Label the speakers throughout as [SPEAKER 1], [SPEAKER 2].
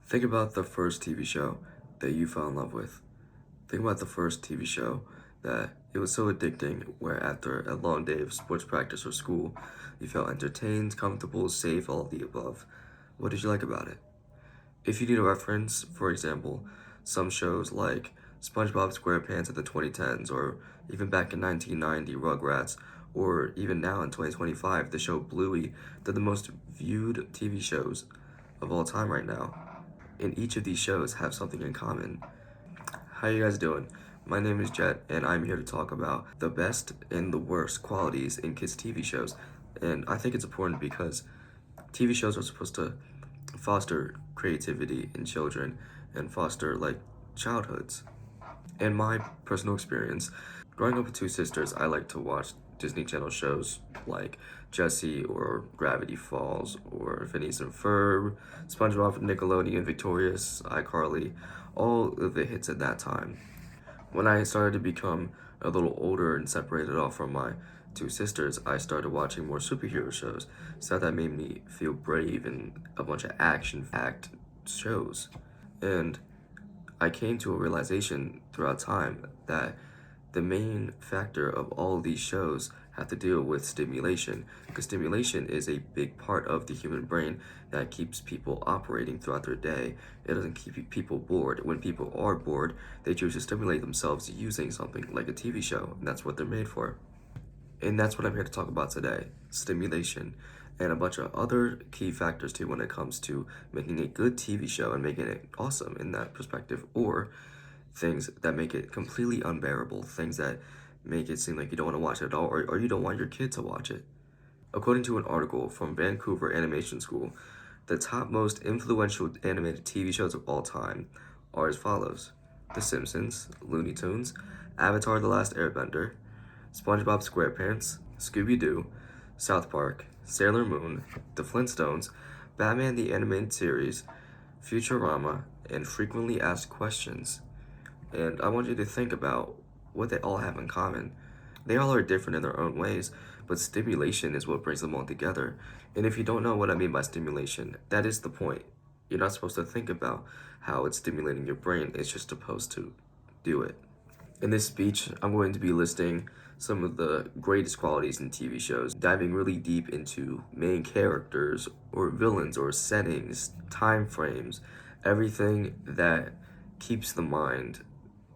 [SPEAKER 1] Think about the first TV show that you fell in love with. Think about the first TV show that it was so addicting where after a long day of sports practice or school, you felt entertained, comfortable, safe, all of the above. What did you like about it? If you need a reference, for example, some shows like SpongeBob SquarePants in the 2010s, or even back in 1990, Rugrats, or even now in 2025, the show Bluey, they're the most viewed TV shows of all time right now. And each of these shows have something in common. How you guys doing? My name is Jett, and I'm here to talk about the best and the worst qualities in kids' TV shows. And I think it's important because TV shows are supposed to foster creativity in children and foster childhoods. In my personal experience, growing up with two sisters, I like to watch Disney Channel shows like Jessie or Gravity Falls or Phineas and Ferb, SpongeBob, Nickelodeon, Victorious, iCarly, all of the hits at that time. When I started to become a little older and separated off from my two sisters, I started watching more superhero shows. So that made me feel brave and a bunch of action-packed shows. And I came to a realization throughout time that the main factor of all of these shows have to deal with stimulation, because stimulation is a big part of the human brain that keeps people operating throughout their day. It doesn't keep people bored. When people are bored, they choose to stimulate themselves using something like a TV show, and that's what they're made for. And that's what I'm here to talk about today, stimulation, and a bunch of other key factors too when it comes to making a good TV show and making it awesome in that perspective, or things that make it completely unbearable, things that make it seem like you don't want to watch it at all, or you don't want your kid to watch it. According to an article from Vancouver Animation School, the top most influential animated TV shows of all time are as follows: The Simpsons, Looney Tunes, Avatar: The Last Airbender, SpongeBob SquarePants, Scooby-Doo, South Park, Sailor Moon, The Flintstones, Batman the Animated Series, Futurama, and Frequently Asked Questions. And I want you to think about what they all have in common. They all are different in their own ways, but stimulation is what brings them all together. And if you don't know what I mean by stimulation, that is the point. You're not supposed to think about how it's stimulating your brain, it's just supposed to do it. In this speech, I'm going to be listing some of the greatest qualities in TV shows, diving really deep into main characters or villains or settings, time frames, everything that keeps the mind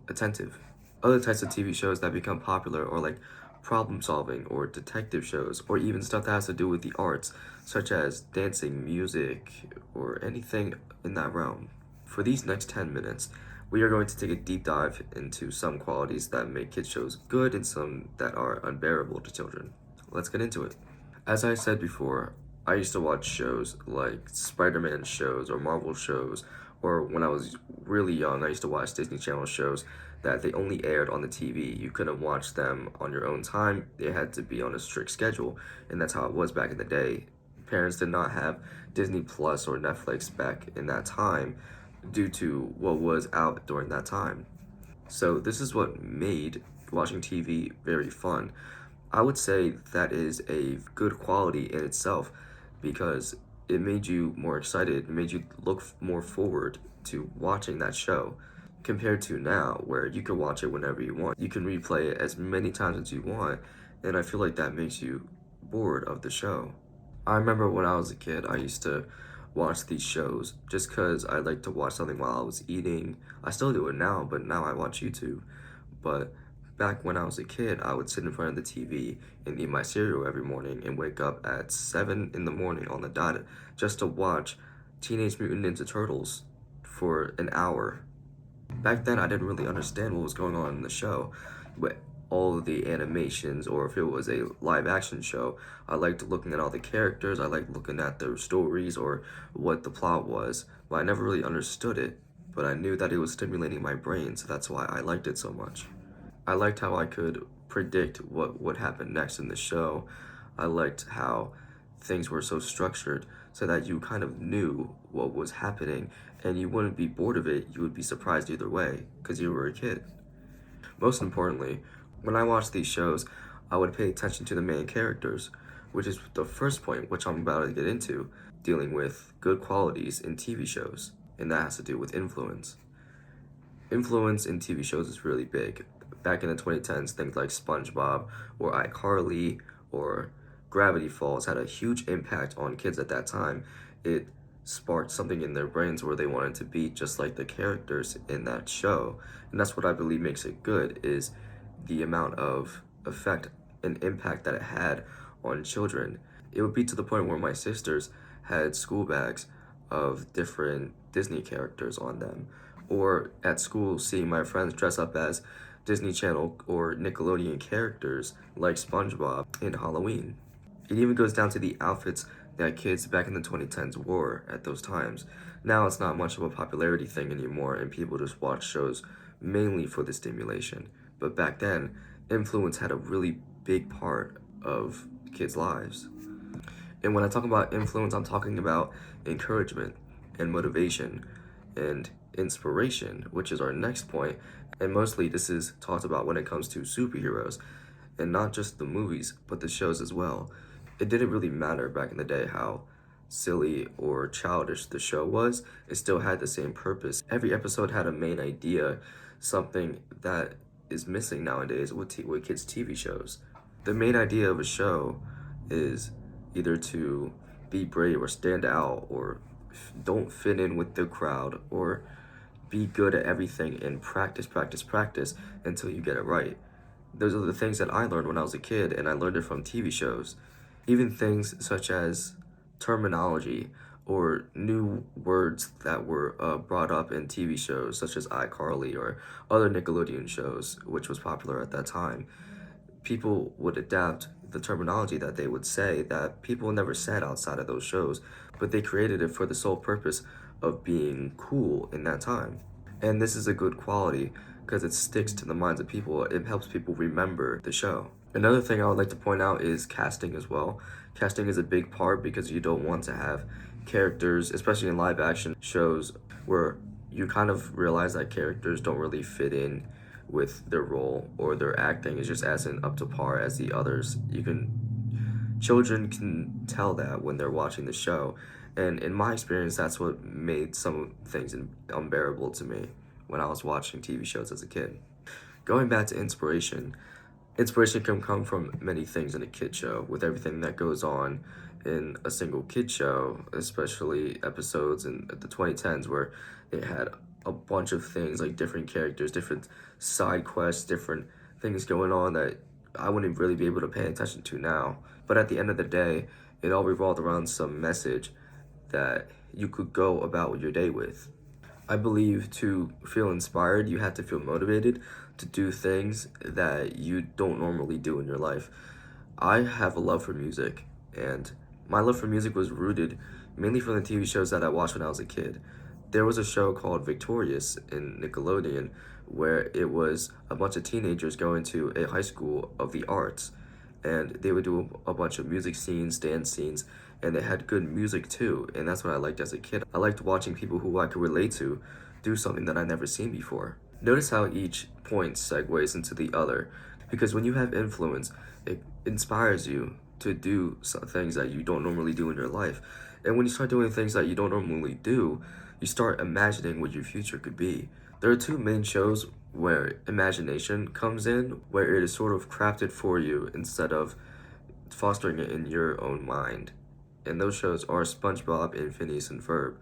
[SPEAKER 1] attentive. Other types of TV shows that become popular are like problem solving or detective shows, or even stuff that has to do with the arts, such as dancing, music, or anything in that realm. For these next 10 minutes, we are going to take a deep dive into some qualities that make kids shows good and some that are unbearable to children. Let's get into it. As I said before, I used to watch shows like Spider-Man shows or Marvel shows, or when I was really young, I used to watch Disney Channel shows that they only aired on the TV. You couldn't watch them on your own time. They had to be on a strict schedule, and that's how it was back in the day. Parents did not have Disney Plus or Netflix back in that time due to what was out during that time. So this is what made watching TV very fun. I would say that is a good quality in itself because it made you more excited, it made you look more forward to watching that show compared to now where you can watch it whenever you want. You can replay it as many times as you want, and I feel like that makes you bored of the show. I remember when I was a kid, I used to watch these shows just because I like to watch something while I was eating. I still do it now, but now I watch YouTube. But back when I was a kid, I would sit in front of the TV and eat my cereal every morning and wake up at 7 in the morning on the dot just to watch Teenage Mutant Ninja Turtles for an hour. Back then, I didn't really understand what was going on in the show, but all of the animations, or if it was a live action show, I liked looking at all the characters, I liked looking at their stories or what the plot was, but I never really understood it, but I knew that it was stimulating my brain, so that's why I liked it so much. I liked how I could predict what would happen next in the show. I liked how things were so structured so that you kind of knew what was happening and you wouldn't be bored of it, you would be surprised either way because you were a kid. Most importantly, when I watched these shows, I would pay attention to the main characters, which is the first point which I'm about to get into, dealing with good qualities in TV shows. and that has to do with influence. Influence in TV shows is really big. Back in the 2010s, things like SpongeBob or iCarly or Gravity Falls had a huge impact on kids at that time. It sparked something in their brains where they wanted to be just like the characters in that show. And that's what I believe makes it good, is the amount of effect and impact that it had on children. It would be to the point where my sisters had school bags of different Disney characters on them. Or at school, seeing my friends dress up as Disney Channel or Nickelodeon characters like SpongeBob in Halloween. It even goes down to the outfits that kids back in the 2010s wore at those times. Now it's not much of a popularity thing anymore, and people just watch shows mainly for the stimulation. But back then, influence had a really big part of kids' lives. And when I talk about influence, I'm talking about encouragement and motivation and inspiration, which is our next point. And mostly this is talked about when it comes to superheroes, and not just the movies, but the shows as well. It didn't really matter back in the day how silly or childish the show was, it still had the same purpose. Every episode had a main idea, something that is missing nowadays with kids' TV shows. The main idea of a show is either to be brave or stand out or don't fit in with the crowd or be good at everything and practice until you get it right. Those are the things that I learned when I was a kid, and I learned it from TV shows. Even things such as terminology or new words that were brought up in TV shows such as iCarly or other Nickelodeon shows, which was popular at that time. People would adapt the terminology that they would say that people never said outside of those shows, but they created it for the sole purpose of being cool in that time. And this is a good quality because it sticks to the minds of people. It helps people remember the show. Another thing I would like to point out is casting as well. Casting is a big part because you don't want to have characters, especially in live action shows, where you kind of realize that characters don't really fit in with their role, or their acting is just as up to par as the others. Children can tell that when they're watching the show, and in my experience, that's what made some things unbearable to me when I was watching TV shows as a kid. Going back to inspiration can come from many things in a kid show. With everything that goes on in a single kid show, especially episodes in the 2010s where it had a bunch of things like different characters, different side quests, different things going on that I wouldn't really be able to pay attention to now. But at the end of the day, it all revolved around some message that you could go about your day with. I believe to feel inspired, you have to feel motivated to do things that you don't normally do in your life. I have a love for music, and my love for music was rooted mainly from the TV shows that I watched when I was a kid. There was a show called Victorious in Nickelodeon where it was a bunch of teenagers going to a high school of the arts, and they would do a bunch of music scenes, dance scenes, and they had good music too, and that's what I liked as a kid. I liked watching people who I could relate to do something that I'd never seen before. Notice how each point segues into the other, because when you have influence, it inspires you to do some things that you don't normally do in your life. And when you start doing things that you don't normally do, you start imagining what your future could be. There are two main shows where imagination comes in, where it is sort of crafted for you instead of fostering it in your own mind. And those shows are SpongeBob and Phineas and Ferb.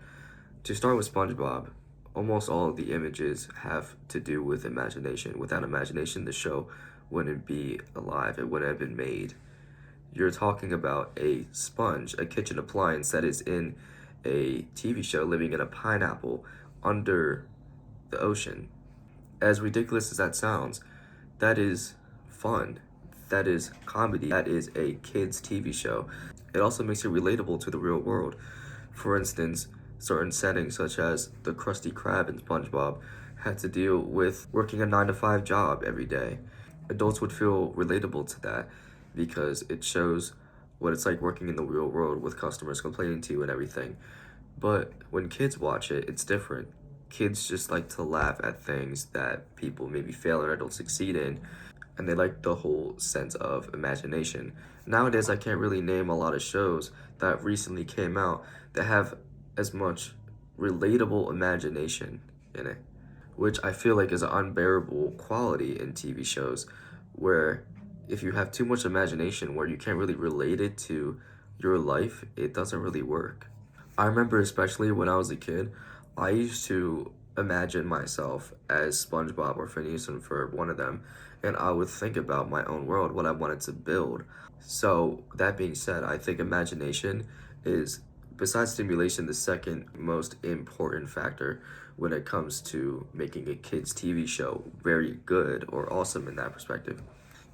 [SPEAKER 1] To start with SpongeBob, almost all of the images have to do with imagination. Without imagination, the show wouldn't be alive, it wouldn't have been made. You're talking about a sponge, a kitchen appliance that is in a TV show living in a pineapple under the ocean. As ridiculous as that sounds, that is fun. That is comedy. That is a kids' TV show. It also makes it relatable to the real world. For instance, certain settings such as the Krusty Krab in SpongeBob had to deal with working a 9 to 5 job every day. Adults would feel relatable to that because it shows what it's like working in the real world with customers complaining to you and everything. But when kids watch it, it's different. Kids just like to laugh at things that people maybe fail or don't succeed in, and they like the whole sense of imagination. Nowadays, I can't really name a lot of shows that recently came out that have as much relatable imagination in it, which I feel like is an unbearable quality in TV shows, where if you have too much imagination where you can't really relate it to your life, it doesn't really work. I remember especially when I was a kid, I used to imagine myself as SpongeBob or Phineas and Ferb, one of them, and I would think about my own world, what I wanted to build. So, that being said, I think imagination is, besides stimulation, the second most important factor when it comes to making a kid's TV show very good or awesome in that perspective.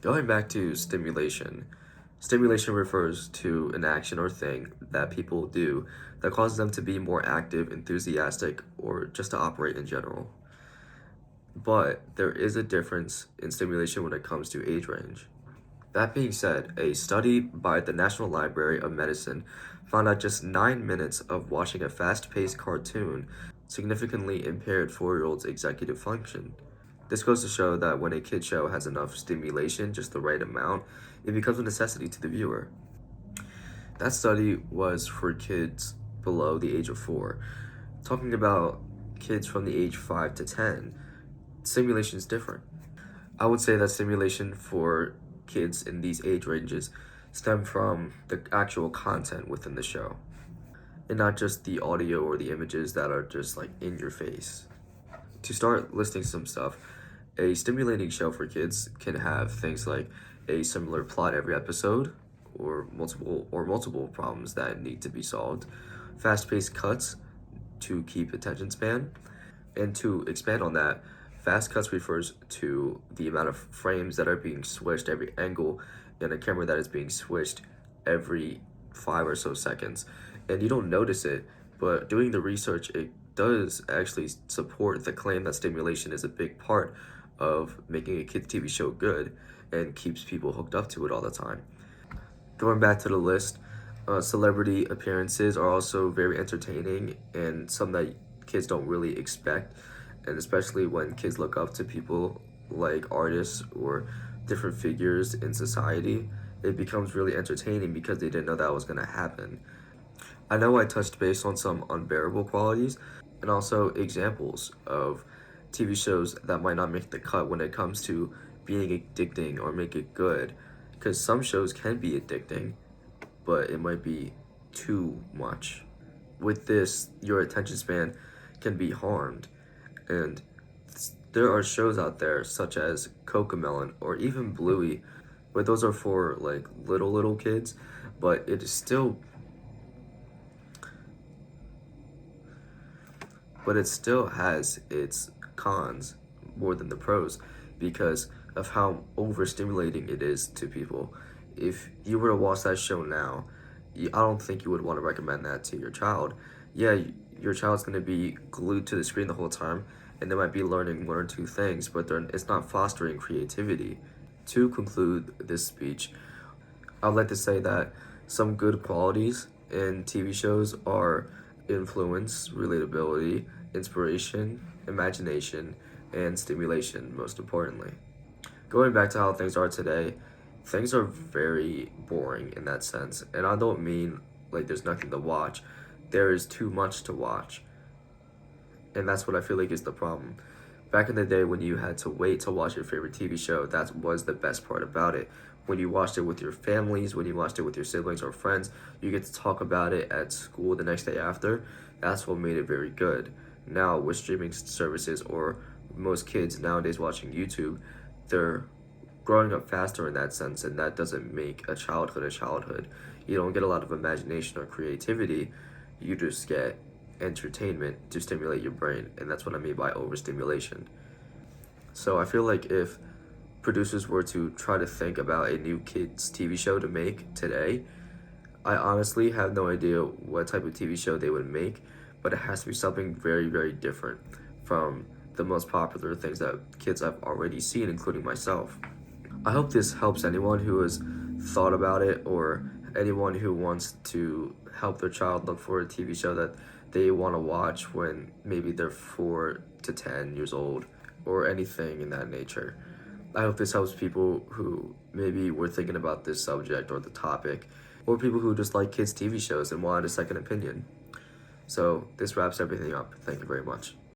[SPEAKER 1] Going back to stimulation, stimulation refers to an action or thing that people do that causes them to be more active, enthusiastic, or just to operate in general. But there is a difference in stimulation when it comes to age range. That being said, a study by the National Library of Medicine found that just 9 minutes of watching a fast paced cartoon significantly impaired 4-year olds' executive function. This goes to show that when a kid show has enough stimulation, just the right amount, it becomes a necessity to the viewer. That study was for kids below the age of 4. Talking about kids from the age 5 to 10, stimulation is different. I would say that stimulation for kids in these age ranges stem from the actual content within the show, and not just the audio or the images that are just like in your face. To start listing some stuff, a stimulating show for kids can have things like a similar plot every episode, or multiple problems that need to be solved, fast-paced cuts to keep attention span, and to expand on that, fast cuts refers to the amount of frames that are being switched every angle in a camera that is being switched every 5 or so seconds. And you don't notice it, but doing the research, it does actually support the claim that stimulation is a big part of making a kids' TV show good and keeps people hooked up to it all the time. Going back to the list, celebrity appearances are also very entertaining and some that kids don't really expect, and especially when kids look up to people like artists or different figures in society, it becomes really entertaining because they didn't know that was going to happen. I know I touched base on some unbearable qualities and also examples of TV shows that might not make the cut when it comes to being addicting or make it good. Because some shows can be addicting, but it might be too much. With this, your attention span can be harmed. And there are shows out there such as Cocomelon or even Bluey, where those are for like little kids, but it is still but it still has its cons more than the pros because of how overstimulating it is to people. If you were to watch that show now, I don't think you would want to recommend that to your child. Yeah, your child's going to be glued to the screen the whole time, and they might be learning one or two things, but it's not fostering creativity. To conclude this speech, I'd like to say that some good qualities in TV shows are influence, relatability, inspiration, imagination, and stimulation, most importantly. Going back to how things are today, things are very boring in that sense. And I don't mean like there's nothing to watch, there is too much to watch. And that's what I feel like is the problem. Back in the day when you had to wait to watch your favorite TV show, that was the best part about it. When you watched it with your families, when you watched it with your siblings or friends, you get to talk about it at school the next day after. That's what made it very good. Now, with streaming services or most kids nowadays watching YouTube, they're growing up faster in that sense, and that doesn't make a childhood a childhood. You don't get a lot of imagination or creativity, you just get entertainment to stimulate your brain, and that's what I mean by overstimulation. So I feel like if producers were to try to think about a new kids TV show to make today, I honestly have no idea what type of TV show they would make, but it has to be something very different from the most popular things that kids have already seen, including myself. I hope this helps anyone who has thought about it or anyone who wants to help their child look for a TV show that they want to watch when maybe they're 4 to 10 years old or anything in that nature. I hope this helps people who maybe were thinking about this subject or the topic, or people who just like kids' TV shows and wanted a second opinion. So this wraps everything up. Thank you very much.